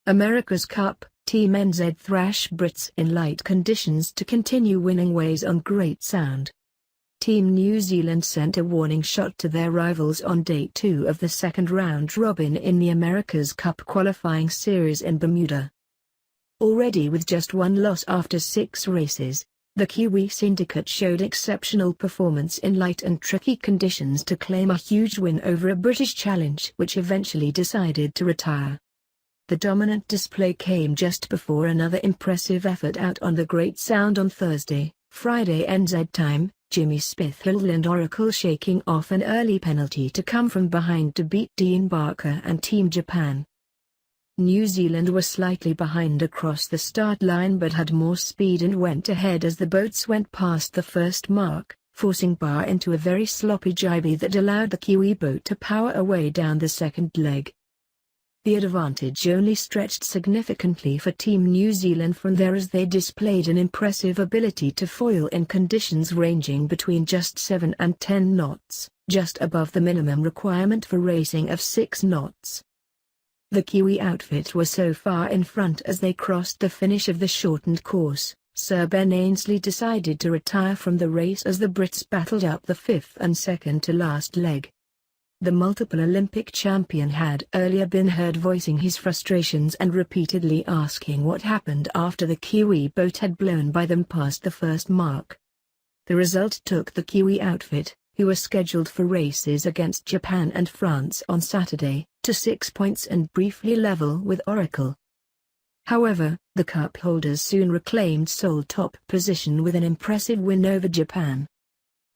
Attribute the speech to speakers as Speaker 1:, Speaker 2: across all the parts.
Speaker 1: America's Cup, Team NZ thrash Brits in light conditions to continue winning ways on Great Sound. Team New Zealand sent a warning shot to their rivals on day 2 of the second round robin in the America's Cup qualifying series in Bermuda. Already with just one loss after 6 races, the Kiwi syndicate showed exceptional performance in light and tricky conditions to claim a huge win over a British challenge which eventually decided to retire. The dominant display came just before another impressive effort out on the Great Sound on Thursday, Friday NZ time, Jimmy Spithill and Oracle shaking off an early penalty to come from behind to beat Dean Barker and Team Japan. New Zealand were slightly behind across the start line but had more speed and went ahead as the boats went past the first mark, forcing Bar into a very sloppy jibe that allowed the Kiwi boat to power away down the second leg. The advantage only stretched significantly for Team New Zealand from there as they displayed an impressive ability to foil in conditions ranging between just 7 and 10 knots, just above the minimum requirement for racing of 6 knots. The Kiwi outfit was so far in front as they crossed the finish of the shortened course, Sir Ben Ainslie decided to retire from the race as the Brits battled up the 5th and second to last leg. The multiple Olympic champion had earlier been heard voicing his frustrations and repeatedly asking what happened after the Kiwi boat had blown by them past the first mark. The result took the Kiwi outfit, who were scheduled for races against Japan and France on Saturday, to 6 points and briefly level with Oracle. However, the cup holders soon reclaimed sole top position with an impressive win over Japan.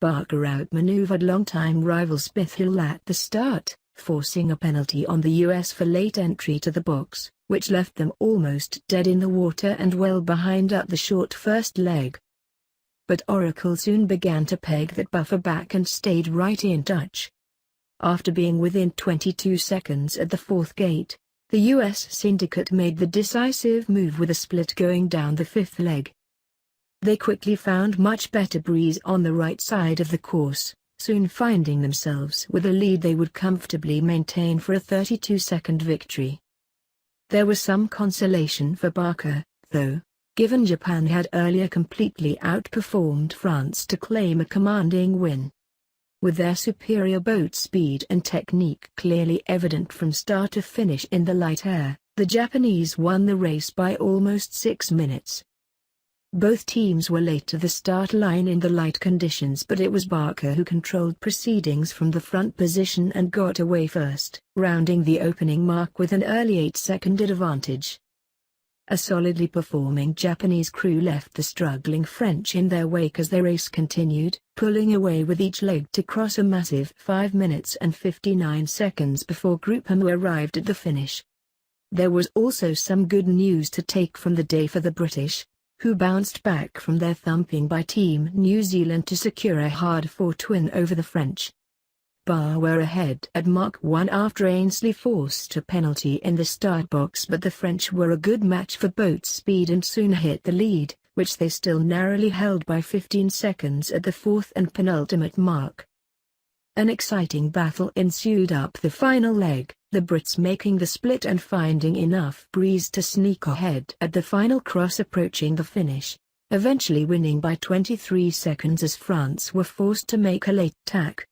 Speaker 1: Barker outmaneuvered longtime rival Spithill at the start, forcing a penalty on the US for late entry to the box, which left them almost dead in the water and well behind up the short first leg. But Oracle soon began to peg that buffer back and stayed right in touch. After being within 22 seconds at the 4th gate, the US syndicate made the decisive move with a split going down the 5th leg. They quickly found much better breeze on the right side of the course, soon finding themselves with a lead they would comfortably maintain for a 32-second victory. There was some consolation for Barker, though, given Japan had earlier completely outperformed France to claim a commanding win. With their superior boat speed and technique clearly evident from start to finish in the light air, the Japanese won the race by almost 6 minutes. Both teams were late to the start line in the light conditions, but it was Barker who controlled proceedings from the front position and got away first, rounding the opening mark with an early 8-second advantage. A solidly performing Japanese crew left the struggling French in their wake as the race continued, pulling away with each leg to cross a massive 5 minutes and 59 seconds before Group M arrived at the finish. There was also some good news to take from the day for the British, who bounced back from their thumping by Team New Zealand to secure a hard-fought win over the French. Bar were ahead at Mach 1 after Ainslie forced a penalty in the start box, but the French were a good match for boat speed and soon hit the lead, which they still narrowly held by 15 seconds at the 4th and penultimate mark. An exciting battle ensued up the final leg, the Brits making the split and finding enough breeze to sneak ahead at the final cross approaching the finish, eventually winning by 23 seconds as France were forced to make a late tack